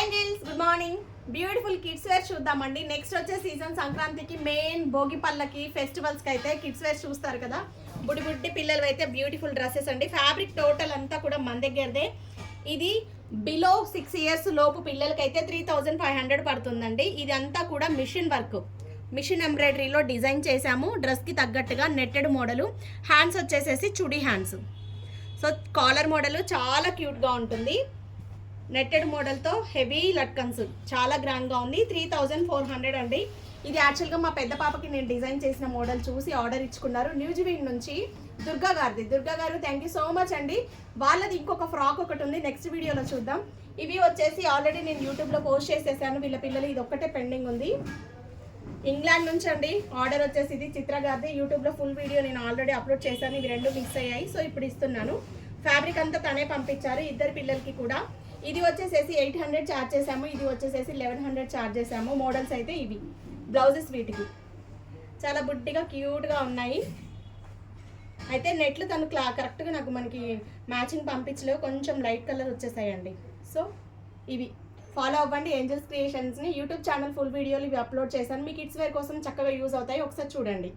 Angels good morning. Beautiful kids wear చూద్దామండి. Next వచ్చే season సంక్రాంతికి మెయిన్ భోగి పళ్ళకి ఫెస్టివల్స్కి అయితే కిడ్స్ వేర్ చూస్తారు కదా. బుడ్డి బుడ్డి పిల్లలు అయితే బ్యూటిఫుల్ డ్రెస్సెస్ అండి. ఫ్యాబ్రిక్ టోటల్ అంతా కూడా మన దగ్గరదే. ఇది బిలో 6 years లోపు పిల్లలకైతే 3500 పడుతుందండి. ఇది అంతా కూడా మిషన్ వర్క్, మిషన్ ఎంబ్రాయిడరీలో డిజైన్ చేసాము. డ్రెస్కి తగ్గట్టుగా నెట్టెడ్ మోడలు. హ్యాండ్స్ వచ్చేసేసి chudi hands. So caller model చాలా క్యూట్గా ఉంటుంది. నెట్టెడ్ మోడల్తో హెవీ లట్కన్స్ చాలా గ్రాండ్గా ఉంది. 3400 అండి. ఇది యాక్చువల్గా మా పెద్ద పాపకి నేను డిజైన్ చేసిన మోడల్ చూసి ఆర్డర్ ఇచ్చుకున్నారు. న్యూజివీడ్ నుంచి దుర్గా గారు థ్యాంక్ యూ సో మచ్ అండి. వాళ్ళది ఇంకొక ఫ్రాక్ ఒకటి ఉంది, నెక్స్ట్ వీడియోలో చూద్దాం. ఇవి వచ్చేసి ఆల్రెడీ నేను యూట్యూబ్లో పోస్ట్ చేసేసాను. వీళ్ళ పిల్లలు ఇది ఒక్కటే పెండింగ్ ఉంది. ఇంగ్లాండ్ నుంచి అండి ఆర్డర్ వచ్చేసి. ఇది చిత్ర గారిది. యూట్యూబ్లో ఫుల్ వీడియో నేను ఆల్రెడీ అప్లోడ్ చేశాను. ఇవి రెండు మిక్స్ అయ్యాయి. సో ఇప్పుడు ఇస్తున్నాను. ఫ్యాబ్రిక్ అంతా తనే పంపించారు ఇద్దరు పిల్లలకి కూడా. ఇది వచ్చేసేసి 800 ఛార్జ్ చేసాము. ఇది వచ్చేసేసి 1100 ఛార్జ్ చేసాము. మోడల్స్ అయితే ఇవి. బ్లౌజెస్ వీటికి చాలా బుడ్డిగా క్యూట్గా ఉన్నాయి. అయితే నెట్లు తను కరెక్ట్గా నాకు మనకి మ్యాచింగ్ పంపించలేవు, కొంచెం లైట్ కలర్ వచ్చేసాయండి. సో ఇవి ఫాలో అవ్వండి ఏంజల్స్ క్రియేషన్స్ని. యూట్యూబ్ ఛానల్ ఫుల్ వీడియోలు ఇవి అప్లోడ్ చేశాను. మీ కిడ్స్ వేర్ కోసం చక్కగా యూజ్ అవుతాయి. ఒకసారి చూడండి.